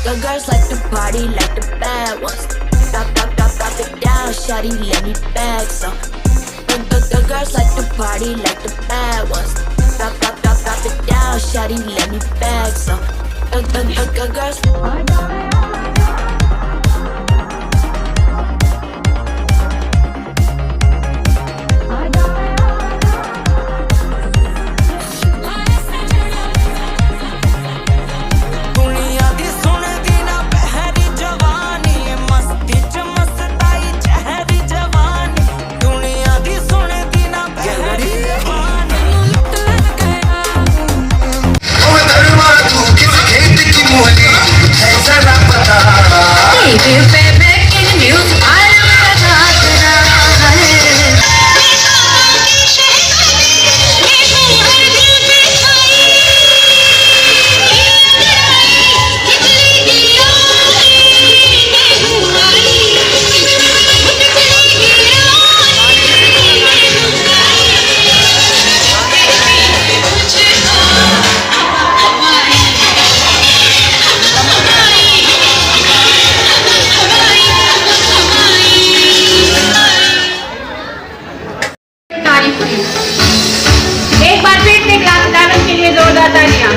The girls like to party like the bad ones. Drop it down, shawty, let me bag some. The girls like to party like the bad ones. Drop it down, shawty, let me bag some. The girls. एक बार फिर से class 11 के लिए जोरदार तालियां।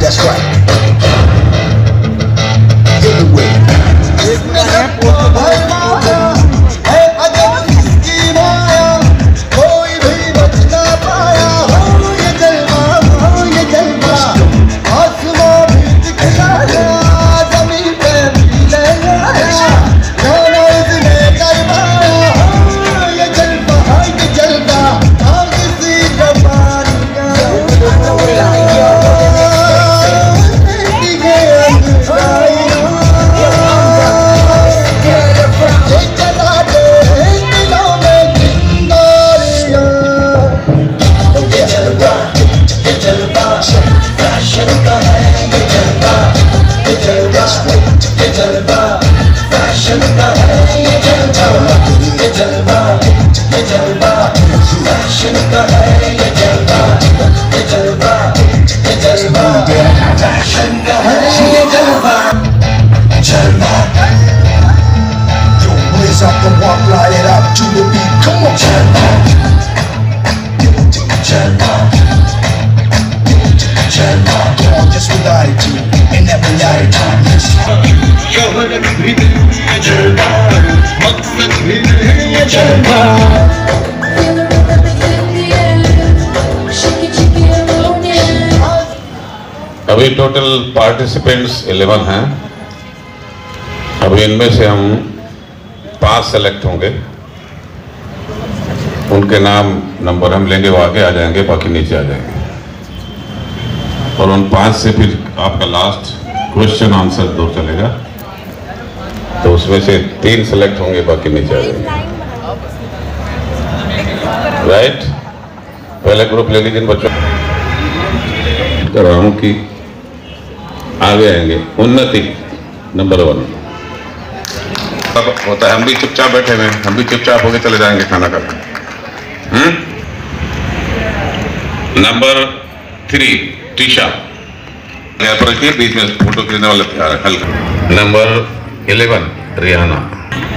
That's right. अभी total participants 11 हैं। अभी इनमें से हम 5 सेलेक्ट होंगे। उनके नाम नंबर हम लेंगे, वो आगे आ जाएंगे, बाकी नीचे आ जाएंगे। और उन 5 से फिर आपका लास्ट क्वेश्चन आंसर 2 चलेगा। तो उसमें से 3 सेलेक्ट होंगे, बाकी नीचे आ जाएंगे। राइट, पहले ग्रुप ले लीजिए बच्चों। कर रहा हूं कि आगे आएंगे। उन्नति नंबर 1 होता है। हम भी चुपचाप बैठे हुए हैं, हम भी चुपचाप होके चले जाएंगे खाना खाकर। नंबर 3 टीशा, पर रखिए, बीच में फोटो खींचने वाला तैयार है हल्का। नंबर 11 रियाना।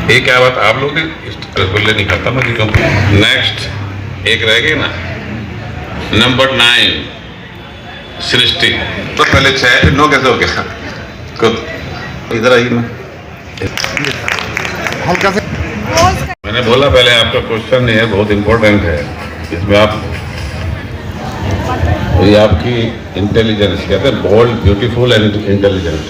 ये क्या बात, आप लोग रसगुल्ले नहीं खाता मैं क्यों? नेक्स्ट एक रह गई ना, नंबर 9 सृष्टि। तो पहले 6 फिर 9 कैसे हो गया? खुद इधर आइए ना, हल्का से। मैंने बोला पहले आपका क्वेश्चन नहीं है, बहुत इंपॉर्टेंट है। इसमें आप, ये आपकी इंटेलिजेंस कहते हैं, bold, beautiful and intelligent.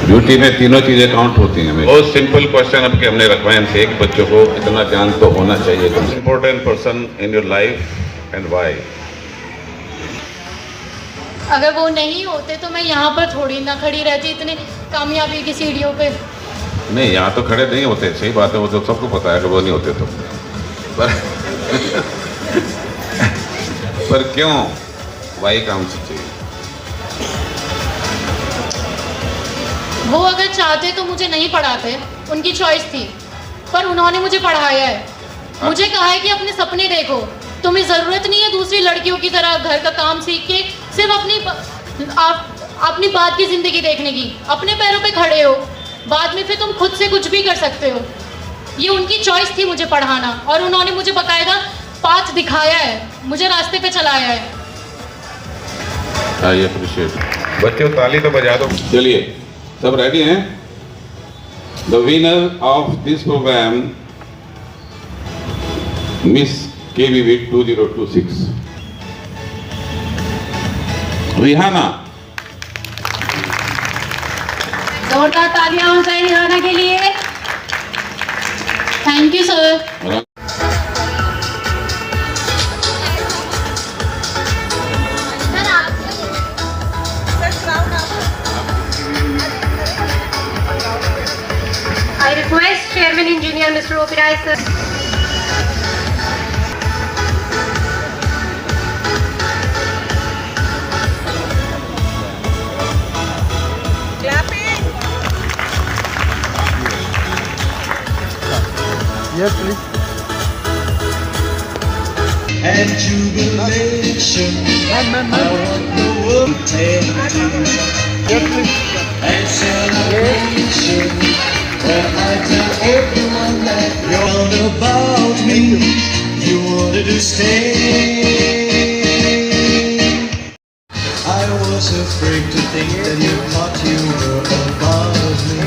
Beauty में तीनों चीजें काउंट होती हैं। बहुत सिंपल क्वेश्चन अब के हमने रखवाए इनसे, एक बच्चों को इतना ज्ञान तो होना चाहिए। Important person in your life and why? अगर वो नहीं होते तो मैं यहाँ पर थोड़ी ना खड़ी रहती इतने कामयाबी की सीढ़ियों पे। नहीं, यहाँ तो खड़े नहीं होते, सही बात है, वो तो सबको पता है कि वो नहीं होते तो। पर क्यों, वाई काम से चाहिए? वो अगर चाहते तो मुझे नहीं पढ़ाते, उनकी चॉइस थी, पर उन्होंने मुझे पढ़ाया है। मुझे कहा है कि अपने सपने देखो, तुम्हें ज़रूरत नहीं है दूसरी लड़कियों की तरह घर का काम सीख के सिर्फ अपनी बात की ज़िंदगी देखने की। अपने पैरों पे खड़े हो, बाद में फिर तुम खुद से कुछ भी कर सकते हो। ये उनकी चॉइस थी मुझे पढ़ाना, और उन्होंने मुझे बाकायदा पाथ दिखाया है, मुझे रास्ते पे चलाया है। I appreciate. बच्चों ताली तो बजा दो। चलिए, सब रेडी हैं? The winner of this programme miss KVV 2026 Rihana. जोरदार तालियां हो जाए रिहाना के लिए। Thank you sir. I request Chairman Engineer Mr. Opirai sir. Yes, please. And jubilation, I want the world to tell you. Yes, please. And celebration, where I tell everyone that you're all about me. You wanted to stay. I was afraid to think that you thought you were above me,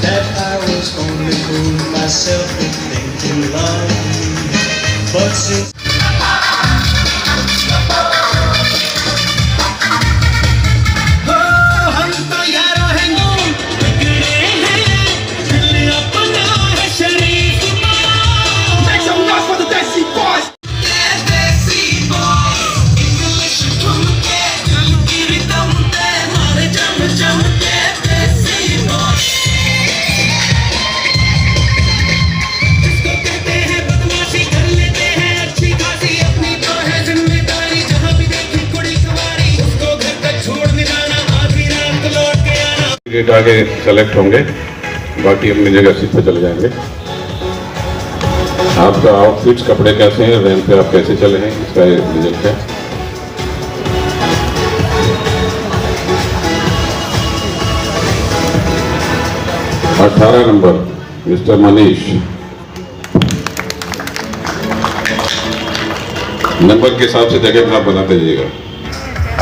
that I was only fooling myself and think you love me. But since gate आगे select होंगे, बाकी अपनी जगह seat पे चले जाएंगे। आपका outfits, कपड़े कैसे हैं, रैंप पे आप कैसे चले हैं, इसका रिजल्ट है। और 18 नंबर मिस्टर मनीष। नंबर के हिसाब से जगह आप बनाते जाइएगा।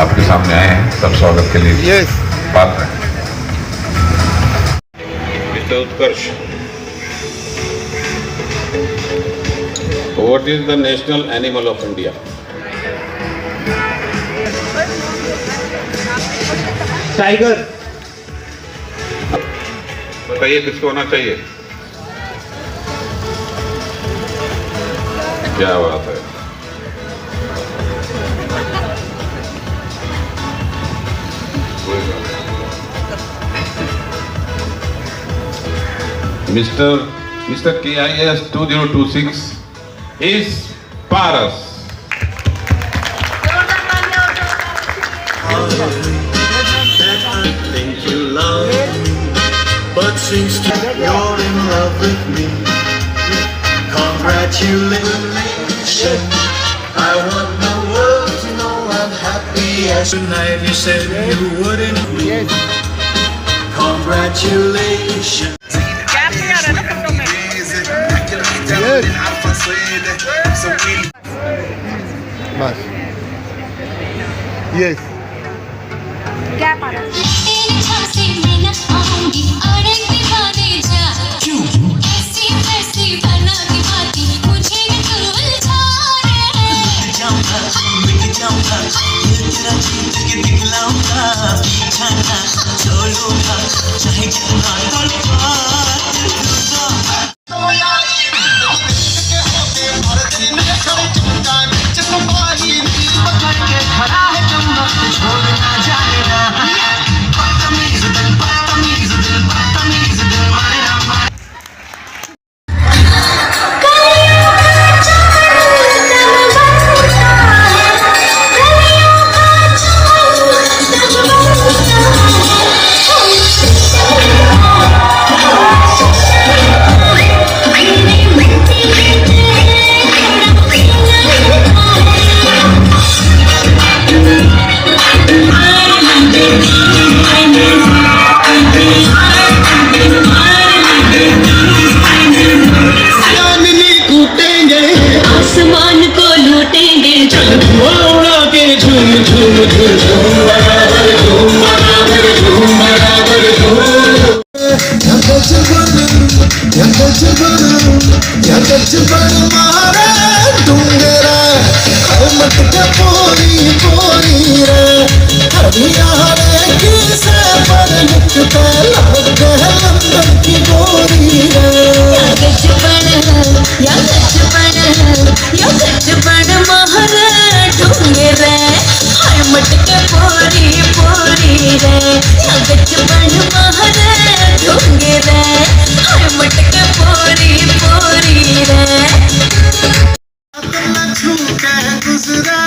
आपके सामने आए हैं, सब स्वागत के लिए Yes. पात्र हैं। उत्कर्ष, what is the national animal of India? Tiger. बताइए किसको होना चाहिए? क्या बात है। Mr. KIS 2026 is Paras. That I think you love me, but since you're in love with me, congratulations. I want the world to know I'm happy as tonight you said you wouldn't. Congratulations. बस yes आसमान को लूटेंगे उड़ा के झूम झूम झूम झूम बराबर झूम बराबर झूम बराबर झूम मारे डूंगरा मत के पोरी पोरी रे हरिया रे किसे पर लिखते लग लंदन की गोरी रे महारा ढूंगे रे हाय मटके पोरी पोरी रे गचपन महारा ढूंगे रे हाय मटके पोरी पोरी रे गुजरा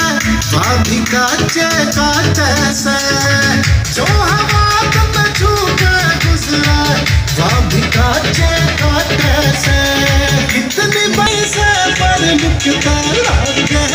भाभी काटे काटे से जो हवा तुम छूके गुजरा भाभी काटे काटे से कितनी पैसे पर लिखता लागे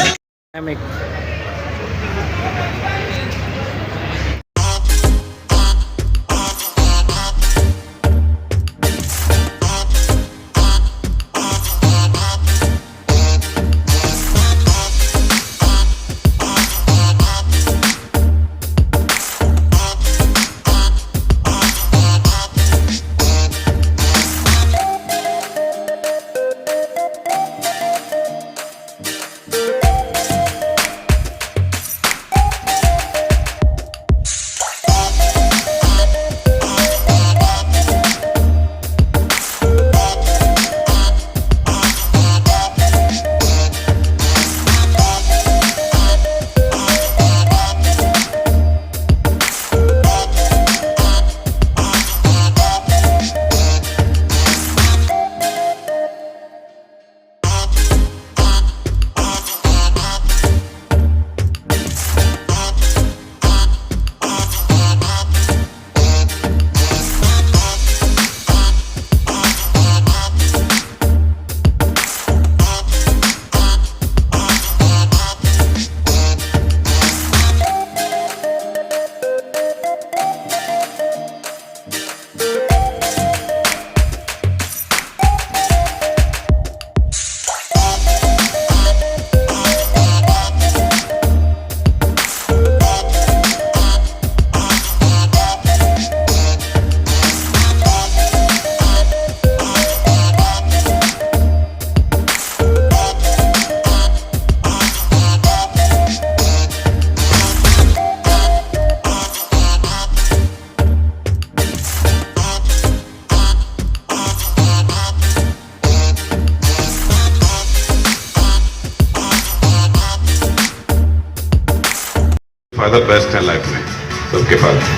फादर बेस्ट है लाइफ में सबके पास,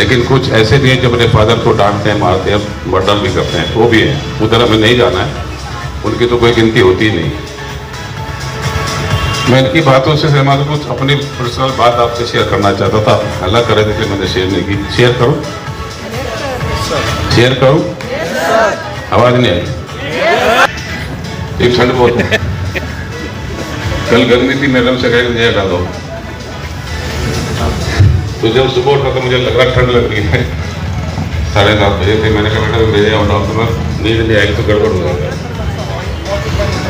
लेकिन कुछ ऐसे भी हैं जो अपने फादर को डांटते हैं, मारते हैं, मर्डर भी करते हैं, वो भी हैं। उधर हमें नहीं जाना है, उनकी तो कोई गिनती होती ही नहीं। मैं इनकी बातों से सहमत कुछ अपनी पर्सनल बात आपसे शेयर करना चाहता था, हल्ला करे थे, मैंने शेयर नहीं की। शेयर करूं? शेयर करूं? आवाज नहीं आई। एक ठंड बहुत कल गर्मी थी, मैडम से कह दिया डालो, तो जब सुबह उठा तो मुझे लग रहा ठंड लग रही है। 7:30 बजे थे, मैंने कहा बेटा भेजा और डॉक्टर नींद नहीं आई तो गड़बड़ हो जाएगा।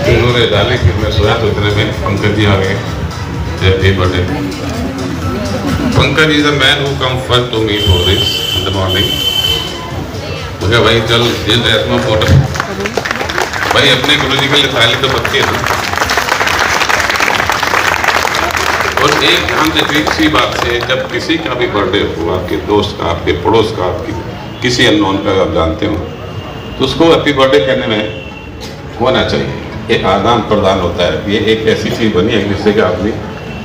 तो उन्होंने डाली, फिर मैं सोया तो इतने में पंकज जी आ गए। Happy birthday Pankaj is a man who come first to me for this in the morning. मुझे भाई चल जिन ड्रेस में फोटो भाई अपने गुरु जी के लिए थाली तो बनती है ना। और एक ध्यान देखिए इसी बात से, जब किसी का भी बर्थडे हो, आपके दोस्त का, आपके पड़ोस का, आपकी किसी अननोन का आप जानते हो, तो उसको हैप्पी बर्थडे कहने में होना चाहिए। एक आदान प्रदान होता है, ये एक ऐसी चीज़ बनी है जिससे कि आदमी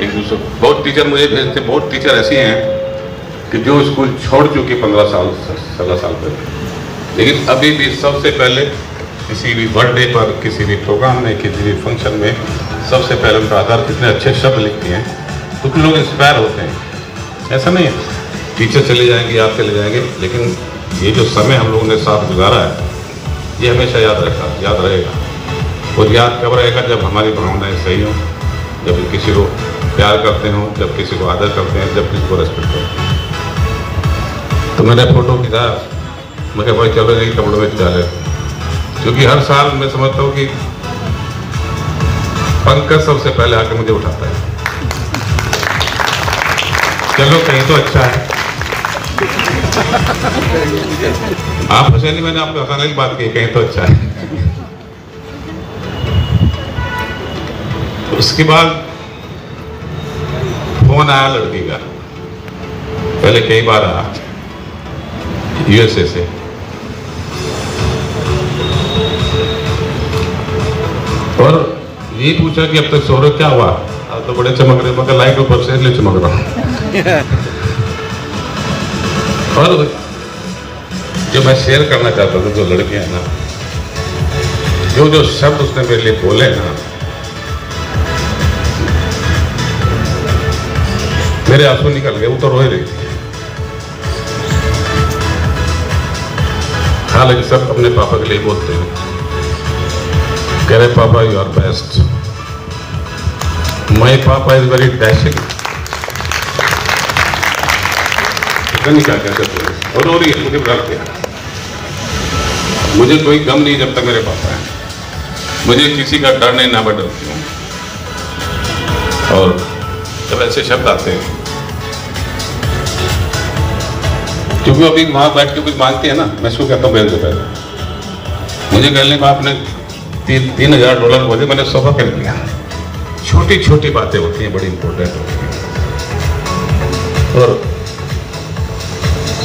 एक दूसरे। बहुत टीचर मुझे भेजते, बहुत टीचर ऐसी हैं कि जो स्कूल छोड़ चुकी 15 साल 16 साल पहले, लेकिन अभी भी सबसे पहले किसी भी बर्थडे पर, किसी भी प्रोग्राम में, किसी भी फंक्शन में सबसे पहले उनका आधार कितने अच्छे शब्द लिखती हैं, तो कुछ लोग इंस्पायर होते हैं। ऐसा नहीं है टीचर चले जाएंगे, आप चले जाएंगे, लेकिन ये जो समय हम लोगों ने साथ गुजारा है, ये हमेशा याद रहेगा। और याद कब रहेगा? जब हमारी भावनाएं सही हों, जब किसी को प्यार करते हों, जब किसी को आदर करते हैं, जब किसी को रेस्पेक्ट करते हैं। तो मैंने फोटो खींचा, मैं कहा भाई चलो नहीं कपड़ों में डाले, क्योंकि हर साल मैं समझता हूँ कि पंकज सबसे पहले आके मुझे उठाता है। चलो कहीं तो अच्छा है। आप हंसे नहीं, मैंने आपको हंसाने की बात की, कहीं तो अच्छा है। उसके बाद फोन आया लड़की का, पहले कई बार आया यूएसए से, और ये पूछा कि अब तक सो रहे क्या हुआ? अब तो बड़े चमक रहे, मगर लाइट ऊपर से इसलिए चमक रहा हूँ। और जो मैं शेयर करना चाहता था, जो लड़कियां हैं ना, जो शब्द उसने मेरे लिए बोले ना, मेरे आंसू निकल गए। वो तो रो ही रही थी। हालांकि सब अपने पापा के लिए बोलते हैं, कह रहे पापा यू आर बेस्ट, माई पापा इज वेरी डैशिंग। नहीं क्या कहते, और रो रही है, मुझे डर गया। मुझे कोई गम नहीं जब तक मेरे पापा हैं, मुझे किसी का डर नहीं, ना मैं डरती हूँ। और जब ऐसे शब्द आते हैं, क्योंकि अभी माँ बैठ के कुछ मांगती है ना, मैं इसको कहता हूँ बेल से पहले मुझे कहने का आपने $3,000 बोले, मैंने सोफा खरीद लिया। छोटी छोटी बातें होती हैं, बड़ी इंपॉर्टेंट होती हैं, और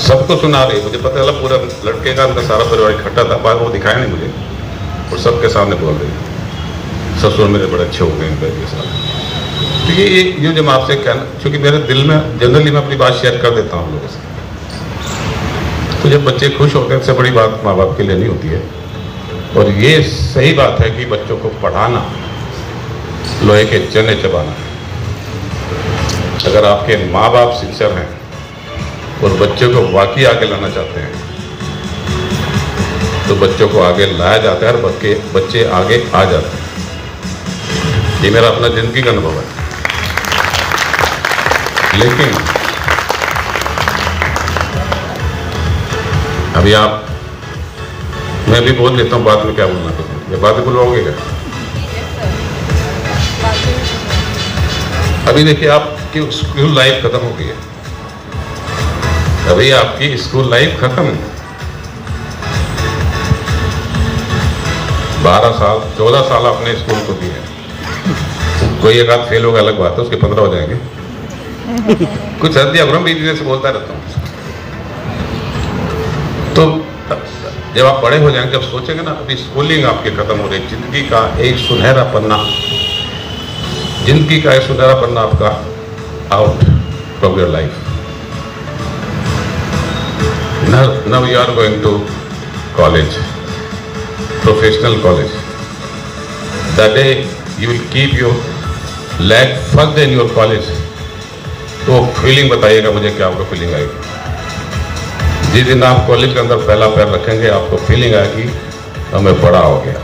सबको सुना रही। मुझे पता चला पूरा लड़के का उनका सारा परिवार इकट्ठा था, बाहर वो दिखाया नहीं मुझे, और सबके सामने बोल रही। ससुर मेरे बड़े अच्छे हो गए के साथ। तो ये जो मैं आपसे कहना, क्योंकि मेरे दिल में जनरली मैं अपनी बात शेयर कर देता हूँ लोगों से, तो जब बच्चे खुश होते हैं, इससे बड़ी बात माँ बाप के लिए नहीं होती है। और ये सही बात है कि बच्चों को पढ़ाना लोहे के चने चबाना है। अगर आपके माँ बाप सिंसियर हैं और बच्चों को वाकई आगे लाना चाहते हैं, तो बच्चों को आगे लाया जाता है और बच्चे आगे आ जाते हैं। ये मेरा अपना जिंदगी का अनुभव है। लेकिन अभी आप, मैं भी बोल देता हूँ, बाद में क्या बोलना है, ये बातें बुलवाओगे क्या? अभी देखिए आपकी स्कूल लाइफ खत्म हो गई है, अभी आपकी स्कूल लाइफ खत्म है। 12 साल 14 साल आपने स्कूल को दिए। कोई एक आध फेल होगा अलग बात है, उसके 15 हो जाएंगे। कुछ सर्दियाँ मैं भी धीरे से बोलता रहता हूँ। तो जब आप बड़े हो जाएंगे, जब सोचेंगे ना, अभी स्कूलिंग आपकी खत्म हो रही, जिंदगी का एक सुनहरा पन्ना, जिंदगी का एक सुनहरा पन्ना आपका out from your life. Now you are going to college, professional college. The day you will keep your leg first in your college, तो फीलिंग बताइएगा मुझे, क्या आपको फीलिंग आएगी। जिस दिन आप कॉलेज के अंदर पहला पैर रखेंगे आपको फीलिंग आएगी तो मैं बड़ा हो गया।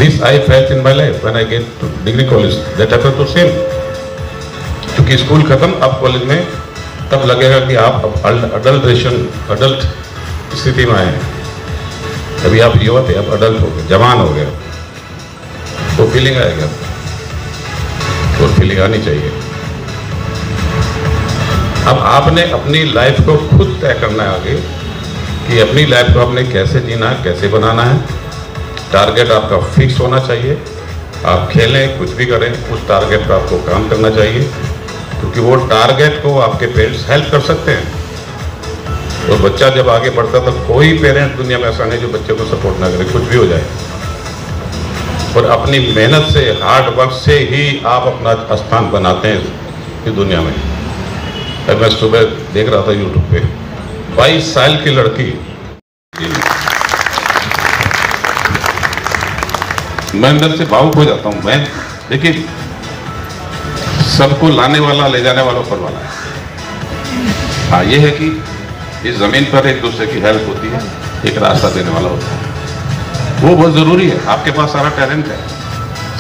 This I felt in my life when I get to degree college. That happened to same. क्योंकि स्कूल खत्म, अब कॉलेज में तब लगेगा कि आप अडल्ट स्थिति में आए हैं। अभी आप युवा थे, अब अडल्ट हो गए, जवान हो गए, तो फीलिंग आएगा, तो फीलिंग आनी चाहिए। अब आपने अपनी लाइफ को खुद तय करना है आगे कि अपनी लाइफ को आपने कैसे जीना है, कैसे बनाना है। टारगेट आपका फिक्स होना चाहिए। आप खेलें, कुछ भी करें, उस टारगेट पर आपको काम करना चाहिए, क्योंकि वो टारगेट को आपके पेरेंट्स हेल्प कर सकते हैं। तो बच्चा जब आगे बढ़ता है तो कोई पेरेंट्स दुनिया में ऐसा नहीं जो बच्चे को सपोर्ट ना करे, कुछ भी हो जाए। और अपनी मेहनत से, हार्ड वर्क से ही आप अपना स्थान बनाते हैं इस दुनिया में। अब मैं सुबह देख रहा था यूट्यूब पे 22 साल की लड़की, मैं अंदर से भावुक हो जाता हूँ। मैं देखिए, सबको लाने वाला ले जाने वाला ऊपर वाला है। हाँ, ये है कि इस जमीन पर एक दूसरे की हेल्प होती है, एक रास्ता देने वाला होता है, वो बहुत जरूरी है। आपके पास सारा टैलेंट है,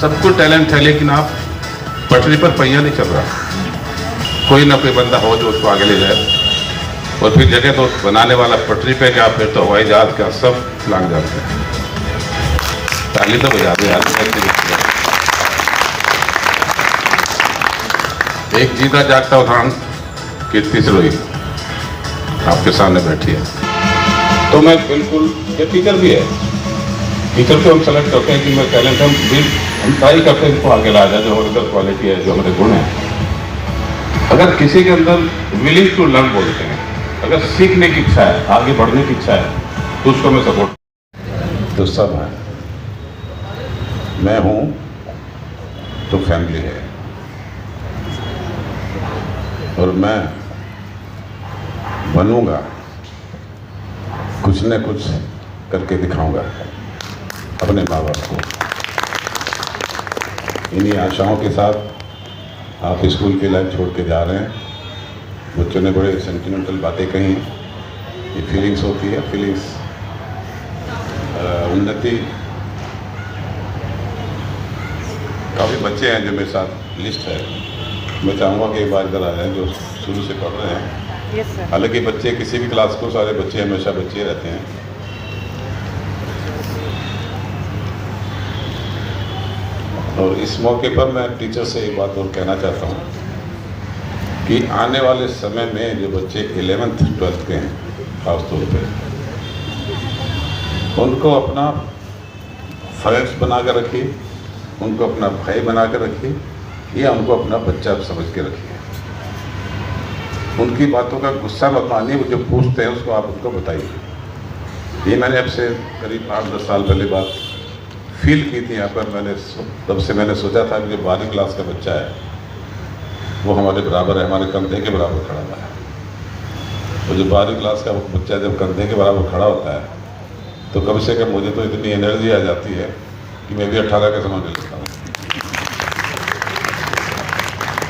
सबको टैलेंट है, लेकिन आप पटरी पर पहिया नहीं चल रहा। कोई ना कोई बंदा हो जो उसको आगे ले जाए, और फिर जगह तो बनाने वाला पटरी पे क्या, फिर तो हवाई जहाज का सब लांग जाते हैं। ताली तो बजा दे यार। एक जीता जागता उदाहरण कीर्ति सिरोही आपके सामने बैठी है। तो मैं बिल्कुल, ये टीचर भी है, टीचर को हम सेलेक्ट करते हैं कि मैं टैलेंट, हम ट्राई करते हैं इसको आगे ला जाए, जो हमारे क्वालिटी है, जो हमारे गुण है। अगर किसी के अंदर विलिंग टू लर्न बोलते हैं, अगर सीखने की इच्छा है, आगे बढ़ने की इच्छा है, तो उसको मैं सपोर्ट। तो सब है, मैं हूँ तो फैमिली है, और मैं बनूंगा, कुछ न कुछ करके दिखाऊंगा अपने माँ बाप को। इन्हीं आशाओं के साथ आप स्कूल की लाइफ छोड़ के जा रहे हैं। बच्चों ने बड़े सेंटिमेंटल बातें कही, ये फीलिंग्स होती है, फीलिंग्स उन्नति। काफ़ी बच्चे हैं जो मेरे साथ लिस्ट है, मैं चाहूँगा कि एक बार इधर आ जाएं जो शुरू से पढ़ रहे हैं। हालांकि बच्चे किसी भी क्लास को, सारे बच्चे हमेशा बच्चे रहते हैं। और इस मौके पर मैं टीचर से एक बात और कहना चाहता हूँ कि आने वाले समय में जो बच्चे 11th 12th के हैं, खासतौर पर उनको अपना फ्रेंड्स बना कर रखिए, उनको अपना भाई बना कर रखिए, या उनको अपना बच्चा समझ के रखिए। उनकी बातों का गुस्सा मत मानिए, वो जो पूछते हैं उसको आप उनको बताइए। ये मैंने आपसे करीब 8-10 साल पहले बात फील की थी यहाँ पर। तब से मैंने सोचा था कि जो 12वीं क्लास का बच्चा है वो हमारे बराबर है, हमारे कंधे के बराबर खड़ा हुआ है। तो जो 12वीं क्लास का बच्चा जब कंधे के बराबर खड़ा होता है तो कम से कम मुझे तो इतनी एनर्जी आ जाती है कि मैं भी 18 का समझ लेता हूँ।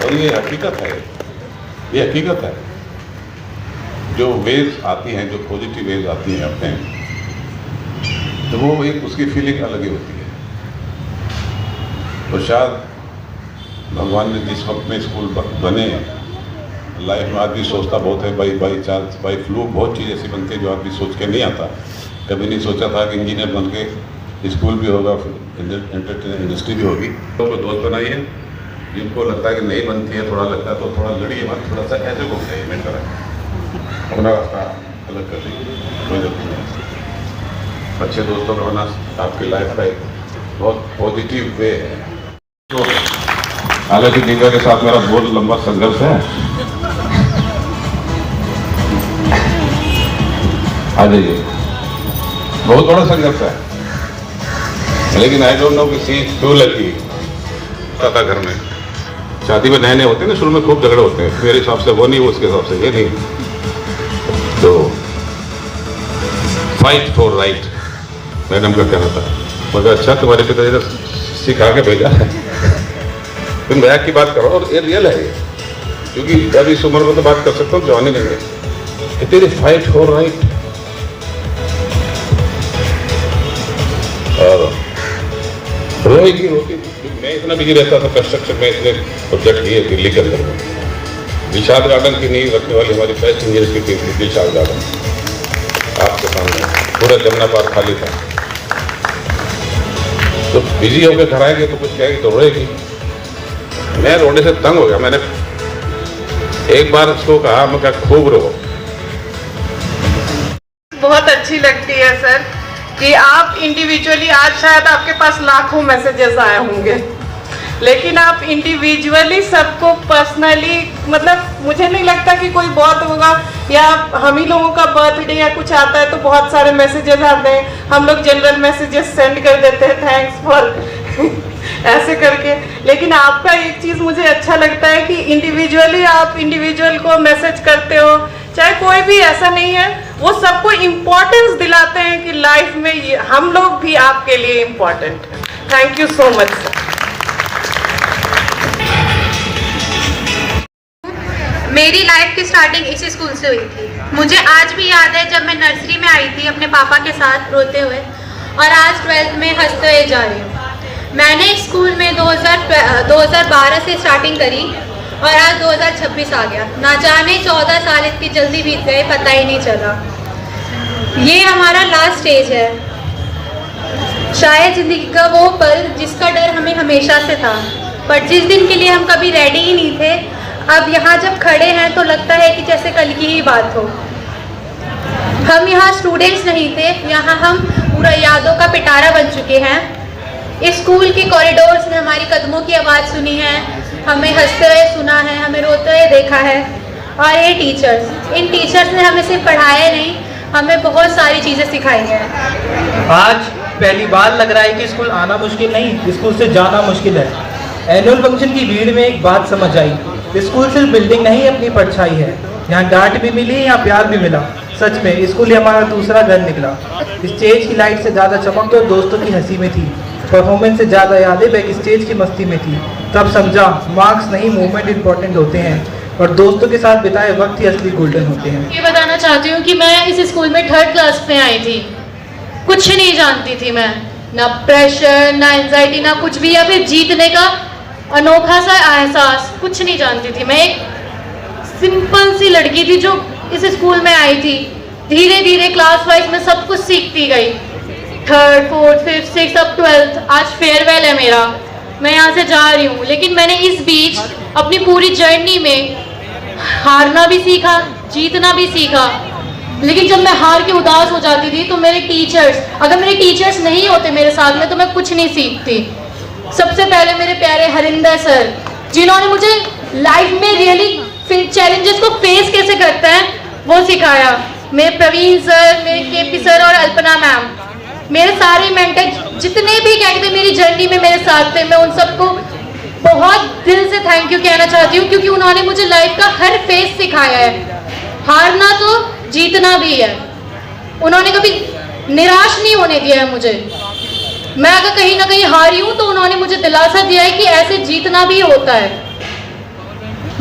और ये हकीकत है, ये हकीकत है। जो वेव्स आती हैं, जो पॉजिटिव वेव्स आती हैं अपने, तो वो एक उसकी फीलिंग अलग ही होती है। तो शायद भगवान ने जिस वक्त में स्कूल बने, लाइफ में आदमी सोचता बहुत है, बाई चांस, बाई फ्लूक बहुत चीज़ ऐसी बनती है जो आदमी सोच के नहीं आता। कभी नहीं सोचा था कि इंजीनियर बन के स्कूल भी होगा, एंटरटेनमेंट इंडस्ट्री भी होगी। तो दोस्त बनाइए, जिनको लगता है कि नहीं बनती है, थोड़ा लगता है तो थोड़ा लड़िए मत, थोड़ा सा ऐसे को चाहिए, मैं करें अपना रास्ता अलग कर दीजिए, कोई जरूरत नहीं। अच्छे दोस्तों का होना आपकी लाइफ का एक बहुत पॉजिटिव वे है। तो हालांकि दीवा के साथ मेरा बहुत लंबा संघर्ष है। आ जाइए, बहुत बड़ा संघर्ष है, लेकिन आई डोंट नो कि सी क्यों लगी था घर में। शादी में नए नए होते हैं ना, शुरू में खूब झगड़े होते हैं, मेरे हिसाब से वो नहीं, वो उसके हिसाब से ये नहीं। फाइट फॉर राइट, मैडम का कहना था। मगर अच्छा तुम्हारे पिताजी ने सिखा के भेजा है, तुम बैग की बात करो, और ये रियल है ये, क्योंकि अभी इस उम्र में तो बात कर सकता हूँ, जवानी नहीं है। तेरी फाइट फॉर राइट, और रोएगी रोती। मैं इतना बिजी रहता था कंस्ट्रक्शन में, इतने प्रोजेक्ट लिए दिल्ली के अंदर में। दिलशाद गार्डन की नींव रखने वाली हमारी बेस्ट इंजीनियर की टीम थी, दिलशाद गार्डन आपके सामने, पूरा जमुना पार्क खाली था। तो बिजी होकर घर आएंगे तो कुछ कहेगी तो रोएगी। मैं रोने से तंग हो गया। मैंने एक बार उसको कहा, मैं क्या खूब रो। बहुत अच्छी लगती है सर कि आप इंडिविजुअली, आज शायद आपके पास लाखों मैसेजेस आए होंगे, लेकिन आप इंडिविजुअली सबको पर्सनली, मतलब मुझे नहीं लगता कि कोई बहुत होगा, या हम ही लोगों का बर्थडे या कुछ आता है तो बहुत सारे मैसेजेस आते हैं, हम लोग जनरल मैसेजेस सेंड कर देते हैं थैंक्स फॉर ऐसे करके। लेकिन आपका एक चीज़ मुझे अच्छा लगता है कि इंडिविजुअली आप इंडिविजुअल को मैसेज करते हो, चाहे कोई भी, ऐसा नहीं है, वो सबको इम्पोर्टेंस दिलाते हैं कि लाइफ में हम लोग भी आपके लिए इम्पोर्टेंट है। Thank you so much sir. मेरी लाइफ की स्टार्टिंग इसी स्कूल से हुई थी। मुझे आज भी याद है जब मैं नर्सरी में आई थी अपने पापा के साथ रोते हुए, और आज 12th में हंसते हुए जा रही हूँ। मैंने इस स्कूल में 2012 से स्टार्टिंग करी और आज 2026 आ गया। ना जाने 14 साल इतनी जल्दी बीत गए, पता ही नहीं चला। ये हमारा लास्ट स्टेज है, शायद ज़िंदगी का वो पल जिसका डर हमें हमेशा से था, पर जिस दिन के लिए हम कभी रेडी ही नहीं थे। अब यहाँ जब खड़े हैं तो लगता है कि जैसे कल की ही बात हो। हम यहाँ स्टूडेंट्स नहीं थे, यहाँ हम पूरा यादों का पिटारा बन चुके हैं। इस स्कूल के कॉरिडोर्स ने हमारी कदमों की आवाज़ सुनी है, हमें हंसते हुए सुना है, हमें रोते हुए देखा है। और ये टीचर्स, इन टीचर्स ने हमें सिर्फ पढ़ाया नहीं, हमें बहुत सारी चीज़ें सिखाई हैं। आज पहली बार लग रहा है कि स्कूल आना मुश्किल नहीं, स्कूल से जाना मुश्किल है। एनुअल फंक्शन की भीड़ में एक बात समझ आई, स्कूल सिर्फ बिल्डिंग नहीं अपनी परछाई है। यहाँ डांट भी मिली, यहाँ प्यार भी मिला। सच में स्कूल ही हमारा दूसरा घर निकला। स्टेज की लाइट से ज़्यादा चमक तो दोस्तों की हंसी में थी, परफॉर्मेंस से ज़्यादा यादें बैक स्टेज की मस्ती में थी। तब समझा मार्क्स नहीं, मूवमेंट इंपॉर्टेंट होते हैं, और दोस्तों के साथ बिताए वक्त ही असली गोल्डन होते हैं। ये बताना चाहती हूँ कि मैं इस स्कूल में 3rd क्लास में आई थी, कुछ नहीं जानती थी मैं, ना प्रेशर, ना एंजाइटी, ना कुछ भी, या फिर जीतने का अनोखा सा एहसास, कुछ नहीं जानती थी। मैं एक सिंपल सी लड़की थी जो इस स्कूल में आई थी। धीरे धीरे क्लास वाइज में सब कुछ सीखती गई, 3rd, 4th, 5th, 6th, अब 12th। आज फेयरवेल है मेरा, मैं यहाँ से जा रही हूँ। लेकिन मैंने इस बीच अपनी पूरी जर्नी में हारना भी सीखा, जीतना भी सीखा। लेकिन जब मैं हार के उदास हो जाती थी तो मेरे टीचर्स, अगर मेरे टीचर्स नहीं होते मेरे साथ में तो मैं कुछ नहीं सीखती। सबसे पहले मेरे प्यारे हरिंदर सर, जिन्होंने मुझे लाइफ में रियली चैलेंजेस को फेस कैसे करते हैं वो सिखाया। मेरे प्रवीण सर, मेरे केपी सर और अल्पना मैम, मेरे सारे मेंटर जितने भी कहते मेरी जर्नी में मेरे साथ थे, मैं उन सबको बहुत दिल से थैंक यू कहना चाहती हूँ, क्योंकि उन्होंने मुझे लाइफ का हर फेस सिखाया है। हारना तो जीतना भी है। उन्होंने कभी निराश नहीं होने दिया है मुझे। मैं अगर कहीं ना कहीं हारी हूँ तो उन्होंने मुझे दिलासा दिया है कि ऐसे जीतना भी होता है।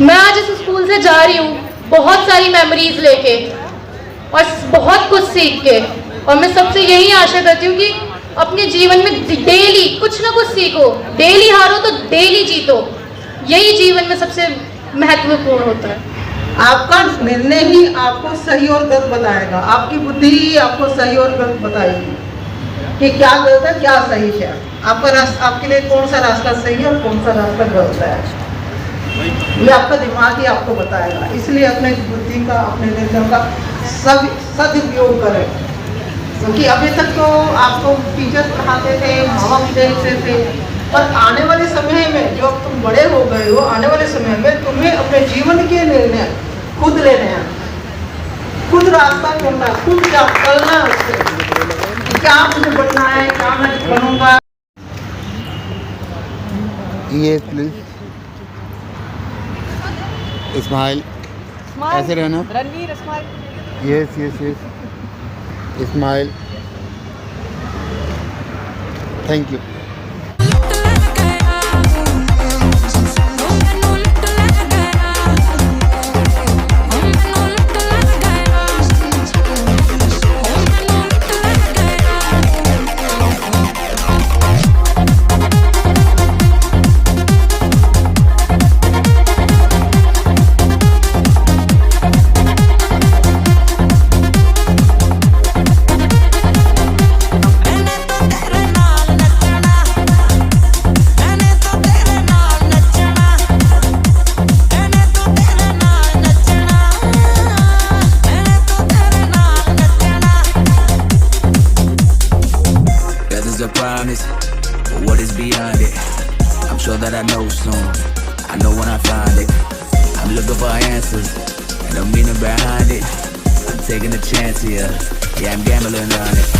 मैं आज इस स्कूल से जा रही हूँ बहुत सारी मेमोरीज लेके और बहुत कुछ सीख के, और मैं सबसे यही आशा करती हूँ कि अपने जीवन में डेली कुछ ना कुछ सीखो, डेली हारो तो डेली जीतो, यही जीवन में सबसे महत्वपूर्ण होता है। आपका निर्णय ही आपको सही और गलत बताएगा, आपकी बुद्धि ही आपको सही और गलत बताएगी कि क्या गलत है क्या सही है। आपका रास्ता, आपके लिए कौन सा रास्ता सही है और कौन सा रास्ता गलत है, ये आपका दिमाग ही आपको बताएगा। इसलिए अपने बुद्धि का, अपने निर्णय का सदुपयोग करें, क्योंकि अभी तक तो आपको टीचर्स पढ़ाते थे, माँ बाप देखते थे, पर आने वाले समय में जो तुम बड़े हो गए हो, आने वाले समय में तुम्हें अपने जीवन के निर्णय खुद लेने हैं, खुद रास्ता चुनना, खुद क्या करना है उससे, क्या मुझे बनना है, क्या मैं बनूंगा। ये प्लीज स्माइल, ऐसे रहना। Ranveer smile. Yes yes yes. Smile. Thank you. A promise, but what is beyond it? I'm sure that I know soon. I know when I find it. I'm looking for answers, and the meaning behind it. I'm taking a chance here. Yeah, I'm gambling on it.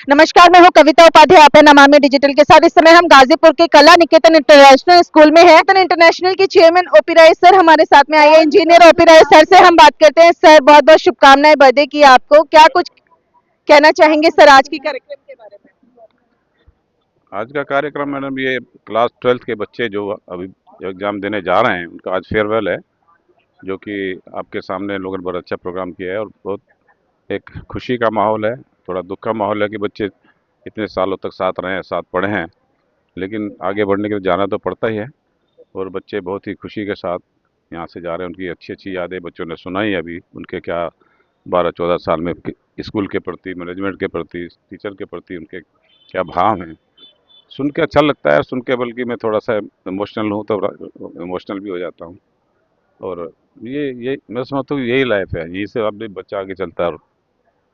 नमस्कार, मैं हूं कविता उपाध्याय, आप हैं Namami digital के साथ। इस समय हम गाजीपुर के कला निकेतन इंटरनेशनल स्कूल में हैं। तो इंटरनेशनल की चेयरमैन ओपी राय सर हमारे साथ में आए हैं। इंजीनियर ओपी राय सर से हम बात करते हैं। सर, बहुत बहुत शुभकामनाएं बर्थडे की आपको। क्या कुछ कहना चाहेंगे सर आज की कार्यक्रम के बारे में? आज का कार्यक्रम मैडम, ये क्लास 12th के बच्चे जो अभी एग्ज़ाम देने जा रहे हैं, उनका आज फेयरवेल है, जो कि आपके सामने लोगों ने बहुत अच्छा प्रोग्राम किया है और बहुत एक खुशी का माहौल है। थोड़ा दुख का माहौल है कि बच्चे इतने सालों तक साथ रहे हैं, साथ पढ़े हैं, लेकिन आगे बढ़ने के लिए जाना तो पड़ता ही है। और बच्चे बहुत ही खुशी के साथ यहाँ से जा रहे हैं। उनकी अच्छी अच्छी यादें बच्चों ने सुनाई अभी, उनके क्या 12-14 साल में स्कूल के प्रति, मैनेजमेंट के प्रति, टीचर के प्रति उनके क्या भाव हैं, सुन के अच्छा लगता है। सुन के बल्कि मैं थोड़ा सा इमोशनल हूँ, तो इमोशनल भी हो जाता हूँ। और ये मैं समझता हूँ यही लाइफ है, यही से अब भी बच्चा आगे चलता है।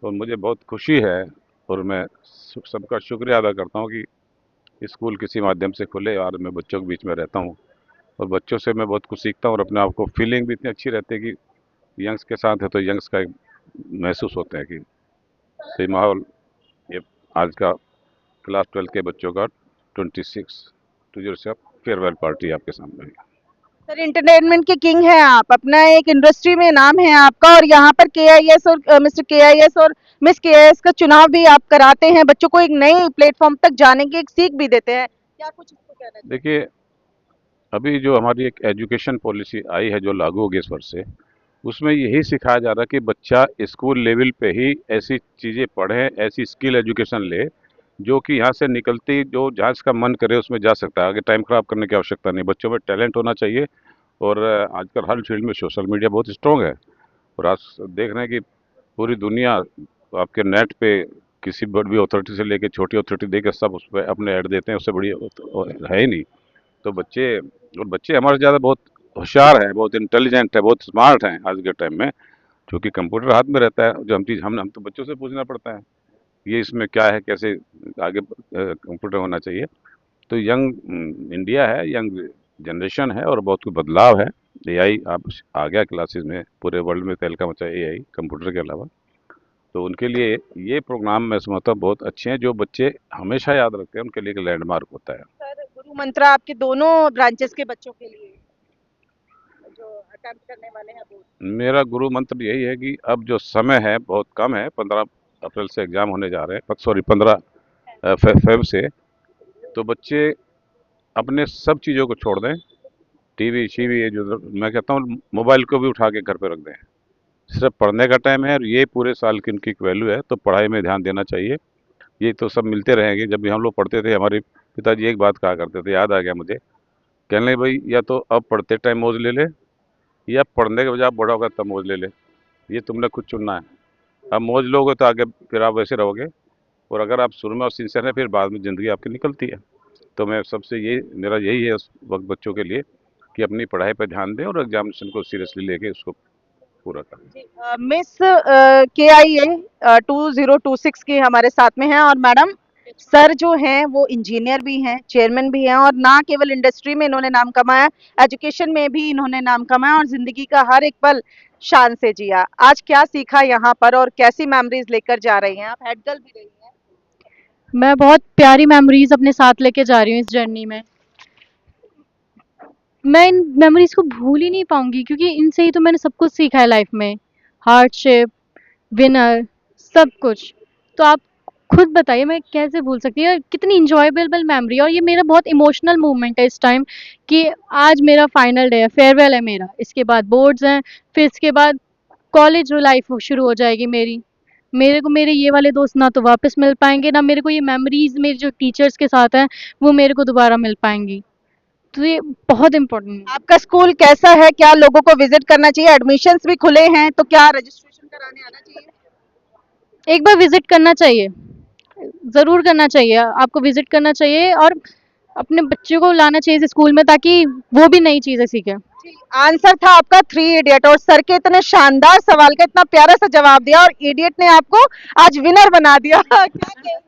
और मुझे बहुत खुशी है और मैं सबका शुक्रिया अदा करता हूँ कि स्कूल किसी माध्यम से खुले और मैं बच्चों के बीच में रहता हूँ और बच्चों से मैं बहुत कुछ सीखता हूँ और अपने आप को फीलिंग भी इतनी अच्छी रहती है कि यंग्स के साथ है तो यंग्स का महसूस होता है कि सही माहौल। ये आज का क्लास 12 के बच्चों का 26 फेयरवेल पार्टी आपके सामने है। सर एंटरटेनमेंट के किंग हैं आप, अपना एक इंडस्ट्री में नाम है आपका, और यहाँ पर केआईएस और मिस्टर केआईएस और मिस केआईएस का चुनाव भी आप कराते हैं, बच्चों को एक नए प्लेटफॉर्म तक जाने की एक सीख भी देते हैं, क्या कुछ इसको कहना चाहिए? देखिए, अभी जो हमारी एक एजुकेशन पॉलिसी आई है जो लागू होगी इस वर्ष से, उसमें यही सिखाया जा रहा है कि बच्चा स्कूल लेवल पे ही ऐसी चीज़ें पढ़े, ऐसी स्किल एजुकेशन ले जो कि यहाँ से निकलती जो जहाँ इसका मन करे उसमें जा सकता है। आगे टाइम खराब करने की आवश्यकता नहीं, बच्चों में टैलेंट होना चाहिए। और आजकल हर फील्ड में सोशल मीडिया बहुत स्ट्रॉन्ग है, और आज देख रहे हैं कि पूरी दुनिया आपके नेट पे किसी बड़ी अथॉरिटी से लेके छोटी अथॉरिटी देकर सब उस पर अपने ऐड देते हैं, उससे बड़ी है ही नहीं। तो बच्चे हमारे ज़्यादा बहुत होशियार हैं, बहुत इंटेलिजेंट है, बहुत स्मार्ट हैं आज के टाइम में, क्योंकि कंप्यूटर हाथ में रहता है। जो हम चीज़ हम तो बच्चों से पूछना पड़ता है ये इसमें क्या है, कैसे आगे कंप्यूटर होना चाहिए। तो यंग इंडिया है, यंग जनरेशन है, और बहुत कुछ बदलाव है। एआई आप आ गया क्लासेस में, पूरे वर्ल्ड में तहलका मचा एआई कंप्यूटर के अलावा। तो उनके लिए ये प्रोग्राम मैं समझता हूँ बहुत अच्छे हैं, जो बच्चे हमेशा याद रखते हैं, उनके लिए एक लैंडमार्क होता है। सर गुरु मंत्र आपके दोनों ब्रांचेस के बच्चों के लिए जो अटेम्प्ट करने वाले हैं बोर्ड? मेरा गुरु मंत्र यही है कि अब जो समय है बहुत कम है, 15 अप्रैल से एग्ज़ाम होने जा रहे हैं, सॉरी 15 फेब से। तो बच्चे अपने सब चीज़ों को छोड़ दें, टीवी शीवी ये जो मैं कहता हूँ मोबाइल को भी उठा के घर पे रख दें। सिर्फ पढ़ने का टाइम है, और ये पूरे साल की इनकी वैल्यू है, तो पढ़ाई में ध्यान देना चाहिए। ये तो सब मिलते रहेंगे। जब भी हम लोग पढ़ते थे, हमारे पिताजी एक बात कहा करते थे, याद आ गया मुझे, कहने लगे भाई या तो अब पढ़ते टाइम मौज ले ले, या पढ़ने के बजाय बड़ा होगा तब मौज ले ले, ये तुमने खुद चुनना है। अब मौज लोगे तो आगे फिर आप वैसे रहोगे, और अगर आप शुरू में और सिंसियर हैं फिर बाद में ज़िंदगी आपकी निकलती है। तो मैं सबसे यही मेरा यही है उस वक्त बच्चों के लिए कि अपनी पढ़ाई पर ध्यान दें और एग्जामिनेशन को सीरियसली लेके उसको पूरा करें। मिस KIA 2026 की हमारे साथ में हैं, और मैडम सर जो हैं वो इंजीनियर भी हैं, चेयरमैन भी हैं, और ना केवल इंडस्ट्री में इन्होंने नाम कमाया, एजुकेशन में भी इन्होंने नाम कमाया, और जिंदगी का हर एक पल शान से जिया। आज क्या सीखा यहाँ पर और कैसी मेमोरीज लेकर जा रही हैं? आप हेड गर्ल भी रही हैं। मैं बहुत प्यारी मेमोरीज अपने साथ लेके जा रही हूँ इस जर्नी में। मैं इन मेमोरीज को भूल ही नहीं पाऊंगी, क्योंकि इनसे ही तो मैंने सब कुछ सीखा है लाइफ में, हार्डशिप, विनर, सब कुछ। तो आप खुद बताइए मैं कैसे भूल सकती हूँ, कितनी इंजॉयबल मेमोरी। और ये मेरा बहुत इमोशनल मोमेंट है इस टाइम, कि आज मेरा फाइनल डे है, फेयरवेल है मेरा, इसके बाद बोर्ड्स हैं, फिर इसके बाद कॉलेज लाइफ शुरू हो जाएगी मेरी। मेरे को मेरे ये वाले दोस्त ना तो वापस मिल पाएंगे, ना मेरे को ये मेमोरीज मेरे जो टीचर्स के साथ हैं वो मेरे को दोबारा मिल पाएंगी। तो ये बहुत इम्पोर्टेंट है। आपका स्कूल कैसा है? क्या लोगों को विजिट करना चाहिए? एडमिशन्स भी खुले हैं, तो क्या रजिस्ट्रेशन कराने आना चाहिए? एक बार विजिट करना चाहिए, ज़रूर करना चाहिए, आपको विजिट करना चाहिए, और अपने बच्चों को लाना चाहिए इस स्कूल में, ताकि वो भी नई चीज़ें सीखें। आंसर था आपका 3 इडियट, और सर के इतने शानदार सवाल का इतना प्यारा सा जवाब दिया, और इडियट ने आपको आज विनर बना दिया। क्या कहेंगे इस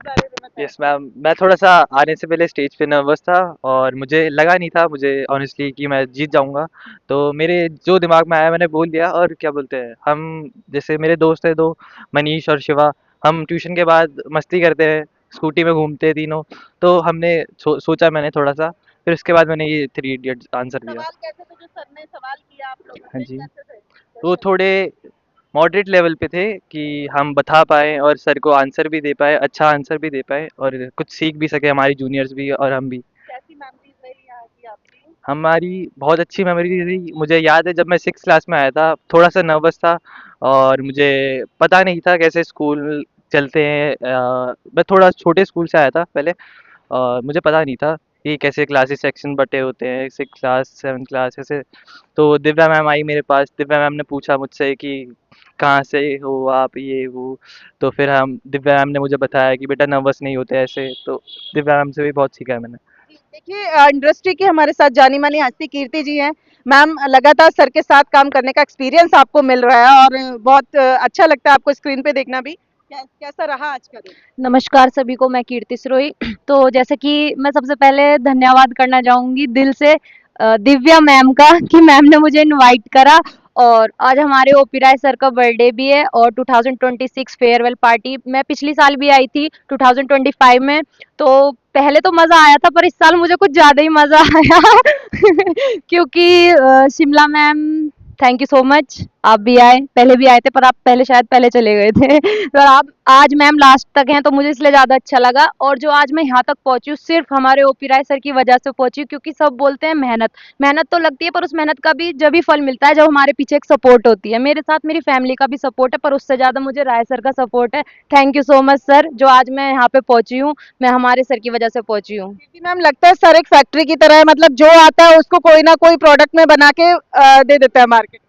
बारे में बताएं? यस मैम, मैं थोड़ा सा आने से पहले स्टेज पे नर्वस था, और मुझे लगा नहीं था मुझे ऑनेस्टली कि मैं जीत जाऊंगा। तो मेरे जो दिमाग में आया मैंने बोल दिया। और क्या बोलते हैं, हम जैसे मेरे दोस्त है दो, मनीष और शिवा, हम ट्यूशन के बाद मस्ती करते हैं, स्कूटी में घूमते हैं तीनों। तो हमने सोचा मैंने थोड़ा सा, फिर उसके बाद मैंने ये 3 इडियट्स आंसर दिया। सवाल कैसे थे जो सर ने सवाल किया आप लोगों हाँ से, जी, कैसे थे? वो थोड़े मॉडरेट लेवल पे थे कि हम बता पाएँ और सर को आंसर भी दे पाएँ, अच्छा आंसर भी दे पाएँ, और कुछ सीख भी सके हमारी जूनियर्स भी और हम भी। कैसी मेमोरीज रही यहाँ की आपकी? हमारी बहुत अच्छी मेमोरी रही। मुझे याद है जब मैं 6th क्लास में आया था, थोड़ा-सा नर्वस था, और मुझे पता नहीं था कैसे स्कूल चलते हैं। मैं थोड़ा छोटे स्कूल से आया था पहले, और मुझे पता नहीं था कि कैसे क्लासेस सेक्शन बँटे होते हैं, 6th क्लास, 7th क्लास ऐसे। तो दिव्या मैम आई मेरे पास, दिव्या मैम ने पूछा मुझसे कि कहाँ से हो आप, ये वो। तो फिर हम दिव्या मैम ने मुझे बताया कि बेटा नर्वस नहीं होते ऐसे। तो दिव्या मैम से भी बहुत सीखा है मैंने। देखिए इंडस्ट्री की हमारे साथ जानी मानी हस्ती कीर्ति जी हैं। मैम लगातार सर के साथ काम करने का एक्सपीरियंस आपको मिल रहा है, और बहुत अच्छा लगता है आपको स्क्रीन पे देखना भी। कैसा रहा आज का दिन? नमस्कार सभी को, मैं कीर्ति सिरोही। तो जैसे कि मैं सबसे पहले धन्यवाद करना चाहूँगी दिल से दिव्या मैम का, कि मैम ने मुझे इनवाइट करा, और आज हमारे ओपी राय सर का बर्थडे भी है, और 2026 फेयरवेल पार्टी मैं पिछली साल भी आई थी 2025 में। तो पहले तो मज़ा आया था, पर इस साल मुझे कुछ ज़्यादा ही मज़ा आया क्योंकि Shimla ma'am, thank you so much. आप भी आए, पहले भी आए थे, पर आप पहले शायद पहले चले गए थे तो आप आज मैम लास्ट तक हैं, तो मुझे इसलिए ज़्यादा अच्छा लगा। और जो आज मैं यहाँ तक पहुँची हूँ, सिर्फ हमारे ओपी राय सर की वजह से पहुँची हूँ, क्योंकि सब बोलते हैं मेहनत, मेहनत तो लगती है, पर उस मेहनत का भी जब ही फल मिलता है जब हमारे पीछे एक सपोर्ट होती है। मेरे साथ मेरी फैमिली का भी सपोर्ट है, पर उससे ज़्यादा मुझे राय सर का सपोर्ट है। Thank you so much sir, जो आज मैं यहाँ पे पहुँची हूँ, मैं हमारे सर की वजह से पहुँची हूँ। मैम लगता है सर एक फैक्ट्री की तरह है, मतलब जो आता है उसको कोई ना कोई प्रोडक्ट में बना के दे देता है मार्केट में।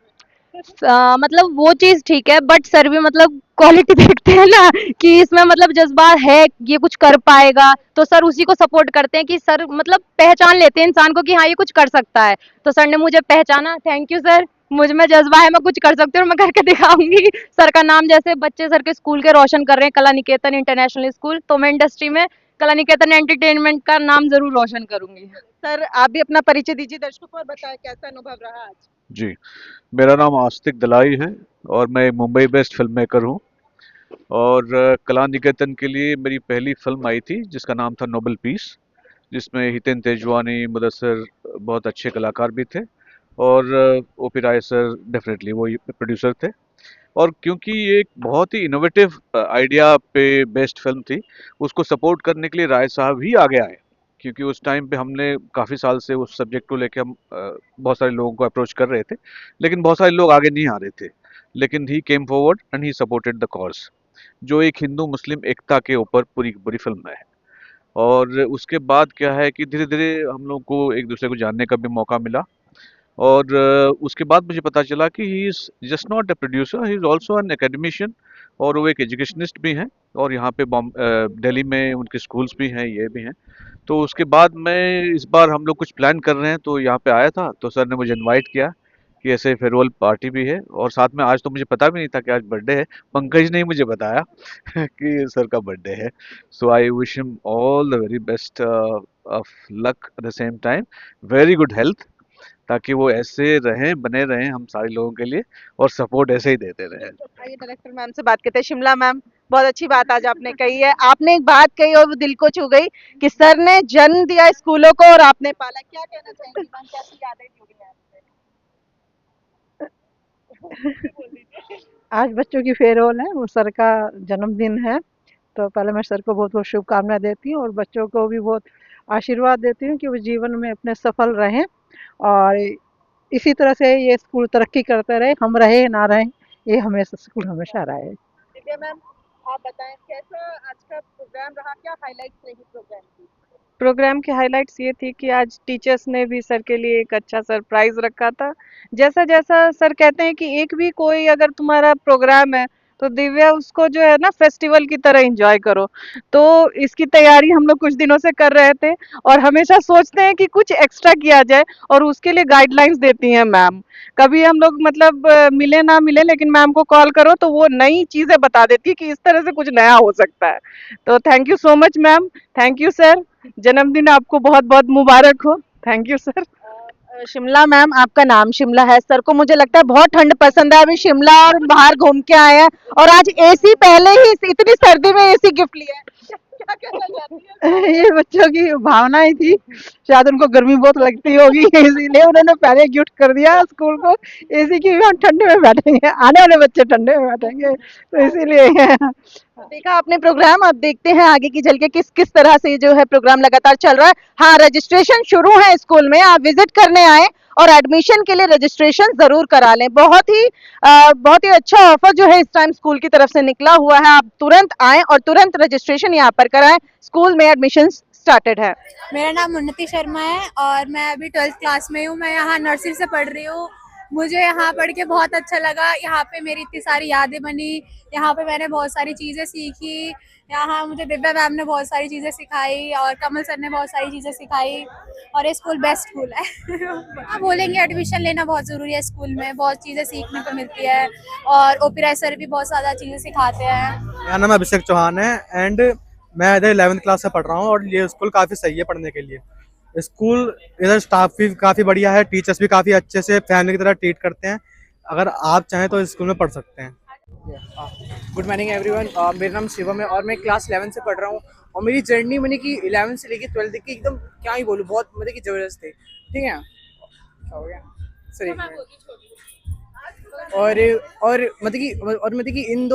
मतलब वो चीज़ ठीक है, बट सर भी मतलब क्वालिटी देखते हैं ना कि इसमें मतलब जज्बा है, ये कुछ कर पाएगा, तो सर उसी को सपोर्ट करते हैं कि सर मतलब पहचान लेते हैं इंसान को कि हाँ ये कुछ कर सकता है। तो सर ने मुझे पहचाना, थैंक यू सर। मुझ में जज्बा है, मैं कुछ कर सकती हूँ और मैं करके दिखाऊंगी। सर का नाम जैसे बच्चे सर के स्कूल के रोशन कर रहे हैं, कला निकेतन इंटरनेशनल स्कूल, तो मैं इंडस्ट्री में कला निकेतन एंटरटेनमेंट का नाम जरूर रोशन करूंगी। सर आप भी अपना परिचय दीजिए दर्शकों को और बताएं कैसा अनुभव रहा आज। जी, मेरा नाम आस्तिक दलाई है और मैं मुंबई बेस्ड फिल्म मेकर हूँ। और कला निकेतन के लिए मेरी पहली फिल्म आई थी जिसका नाम था नोबल पीस, जिसमें हितेन तेजवानी, मुदस्सर बहुत अच्छे कलाकार भी थे और ओपी राय सर डेफिनेटली वो प्रोड्यूसर थे। और क्योंकि ये एक बहुत ही इनोवेटिव आइडिया पे बेस्ड फिल्म थी, उसको सपोर्ट करने के लिए राय साहब ही आगे आए, क्योंकि उस टाइम पे हमने काफ़ी साल से उस सब्जेक्ट को लेके हम बहुत सारे लोगों को अप्रोच कर रहे थे, लेकिन बहुत सारे लोग आगे नहीं आ रहे थे। लेकिन he came forward and he supported the cause, जो एक हिंदू मुस्लिम एकता के ऊपर पूरी पूरी फिल्म है। और उसके बाद क्या है कि धीरे धीरे हम लोग को एक दूसरे को जानने का भी मौका मिला। और उसके बाद मुझे पता चला कि he is just not a producer, he is also an academician, और वो एक एजुकेशनिस्ट भी हैं, और यहाँ पे दिल्ली में उनके स्कूल्स भी हैं, ये भी हैं। तो उसके बाद मैं इस बार हम लोग कुछ प्लान कर रहे हैं, तो यहाँ पे आया था, तो सर ने मुझे इनवाइट किया कि ऐसे फेयरवेल पार्टी भी है, और साथ में आज तो मुझे पता भी नहीं था कि आज बर्थडे है, पंकज ने ही मुझे बताया कि सर का बर्थडे है। So I wish him all the very best of luck, at the same time very good health, ताकि वो ऐसे रहें, बने रहें हम सारे लोगों के लिए, और सपोर्ट ऐसे ही देते रहें। आइए डायरेक्टर मैम से बात करते हैं। शिमला मैम, बहुत अच्छी बात आज आपने कही है, आपने एक बात कही और वो दिल को छू गई कि सर ने जन्म दिया स्कूलों को और आपने पाला। क्या कहना चाहेंगी मैम, कैसी यादें जुड़ी हैं आपसे? आज बच्चों की फेयरवेल है, वो सर का जन्मदिन है, तो पहले मैं सर को बहुत बहुत शुभकामनाएं देती हूँ और बच्चों को भी बहुत आशीर्वाद देती हूँ कि वो जीवन में अपने सफल रहें और इसी तरह से ये स्कूल तरक्की करते रहे, हम रहे ना रहे, ये हमेशा स्कूल हमेशा रहे। दिव्या मैम, आप बताएं कैसा आज का प्रोग्राम रहा, क्या हाइलाइट्स रही प्रोग्राम की? प्रोग्राम की हाइलाइट्स ये थी कि आज टीचर्स ने भी सर के लिए एक अच्छा सरप्राइज रखा था। जैसा जैसा सर कहते हैं कि एक भी कोई अगर तुम्हारा प्रोग्राम है तो दिव्या उसको जो है ना फेस्टिवल की तरह एंजॉय करो। तो इसकी तैयारी हम लोग कुछ दिनों से कर रहे थे और हमेशा सोचते हैं कि कुछ एक्स्ट्रा किया जाए, और उसके लिए गाइडलाइंस देती हैं मैम। कभी हम लोग मतलब मिले ना मिले, लेकिन मैम को कॉल करो तो वो नई चीज़ें बता देती है कि इस तरह से कुछ नया हो सकता है। तो thank you so much ma'am, thank you sir, जन्मदिन आपको बहुत बहुत मुबारक हो। Thank you sir. Shimla ma'am, आपका नाम शिमला है, सर को मुझे लगता है बहुत ठंड पसंद है, अभी शिमला और बाहर घूम के आए हैं और आज एसी, पहले ही इतनी सर्दी में एसी गिफ्ट लिया है, क्या कहना चाहती हैं? ये बच्चों की भावना ही थी, शायद उनको गर्मी बहुत लगती होगी इसीलिए उन्होंने पहले गिफ्ट कर दिया स्कूल को, एसी की हम ठंडे में बैठेंगे, आने वाले बच्चे ठंडे में बैठेंगे, तो इसीलिए। देखा आपने प्रोग्राम, अब देखते हैं आगे की झलके किस तरह से जो है प्रोग्राम लगातार चल रहा है। हाँ, रजिस्ट्रेशन शुरू है स्कूल में, आप विजिट करने आए और एडमिशन के लिए रजिस्ट्रेशन जरूर करा लें। बहुत ही अच्छा ऑफर जो है इस टाइम स्कूल की तरफ से निकला हुआ है, आप तुरंत आएं और तुरंत रजिस्ट्रेशन यहाँ पर कराएं, स्कूल में एडमिशन स्टार्टेड है। मेरा नाम उन्नति शर्मा है और मैं अभी 12th क्लास में हूँ। मैं यहाँ नर्सरी से पढ़ रही हूँ। मुझे यहाँ पढ़ के बहुत अच्छा लगा। यहाँ पे मेरी इतनी सारी यादें बनी, यहाँ पे मैंने बहुत सारी चीज़ें सीखी। यहाँ मुझे दिव्या मैम ने बहुत सारी चीज़ें सिखाई और कमल सर ने बहुत सारी चीज़ें सिखाई, और ये स्कूल बेस्ट स्कूल है। आप बोलेंगे एडमिशन लेना बहुत ज़रूरी है, स्कूल में बहुत चीज़ें सीखने को मिलती है और ओपी राय सर भी बहुत ज़्यादा चीज़ें सिखाते हैं। मेरा नाम अभिषेक चौहान है एंड मैं इधर 11th क्लास से पढ़ रहा हूँ और ये स्कूल काफ़ी सही है पढ़ने के लिए। स्कूल इधर स्टाफ भी काफ़ी बढ़िया है, टीचर्स भी काफ़ी अच्छे से फैमिली की तरह ट्रीट करते हैं। अगर आप चाहें तो इस स्कूल में पढ़ सकते हैं। गुड मॉर्निंग एवरीवन, मेरा नाम शिवम है और मैं क्लास 11 से पढ़ रहा हूँ और मेरी जर्नी मैंने की 11 से लेके 12 तक की, एकदम क्या ही बोलूँ, बहुत मतलब कि ज़बरदस्त थे। ठीक है, क्या हो गया सर, एक मिनट। और मतलब कि इन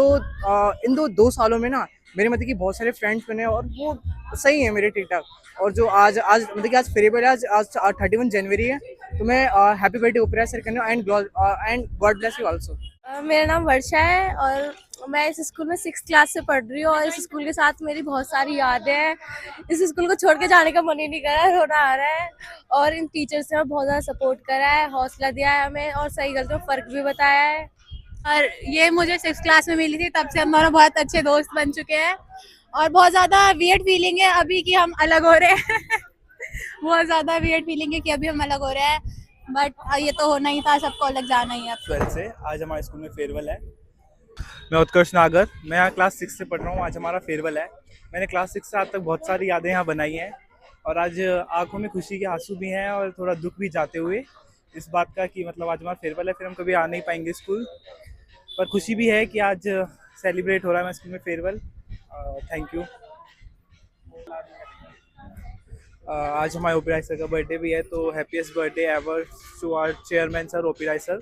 दो सालों में ना मेरे मतलब कि बहुत सारे फ्रेंड्स बने और वो सही है मेरे, ठीक ठाक। और जो आज मतलब कि आज फेयरवेल है, आज 31 जनवरी है, तो मैं हैप्पी बर्थडे ओपेराय सर करने and God bless you also. मेरा नाम वर्षा है और मैं इस स्कूल में 6th क्लास से पढ़ रही हूँ और इस स्कूल के साथ मेरी बहुत सारी यादें हैं। इस स्कूल को छोड़ के जाने का मन ही नहीं कर रहा है, रोना आ रहा है। और इन टीचर्स ने हमें बहुत ज़्यादा सपोर्ट करा है, हौसला दिया है हमें और सही गलत में फ़र्क भी बताया है। और ये मुझे 6th क्लास में मिली थी, तब से हम दोनों बहुत अच्छे दोस्त बन चुके हैं और बहुत ज़्यादा वियर्ड फीलिंग है अभी कि हम अलग हो रहे हैं बहुत ज़्यादा वियर्ड फीलिंग है कि अभी हम अलग हो रहे हैं, बट ये तो होना ही था, सबको अलग जाना ही है। 12 से आज हमारे स्कूल में फेयरवेल है। मैं उत्कर्ष नागर, मैं यहाँ क्लास 6 से पढ़ रहा हूँ। आज हमारा फेयरवेल है। मैंने क्लास 6 से आज तक बहुत सारी यादें यहाँ बनाई हैं और आज आंखों में खुशी के आंसू भी हैं और थोड़ा दुख भी जाते हुए इस बात का कि मतलब आज हमारा फेयरवेल है, फिर हम कभी आ नहीं पाएंगे स्कूल, पर खुशी भी है कि आज सेलिब्रेट हो रहा है हमारे स्कूल में फेयरवेल। Thank you. आज हमारे ओपेराय सर का बर्थडे भी है, तो happiest birthday ever to our chairman sir Oberoi sir.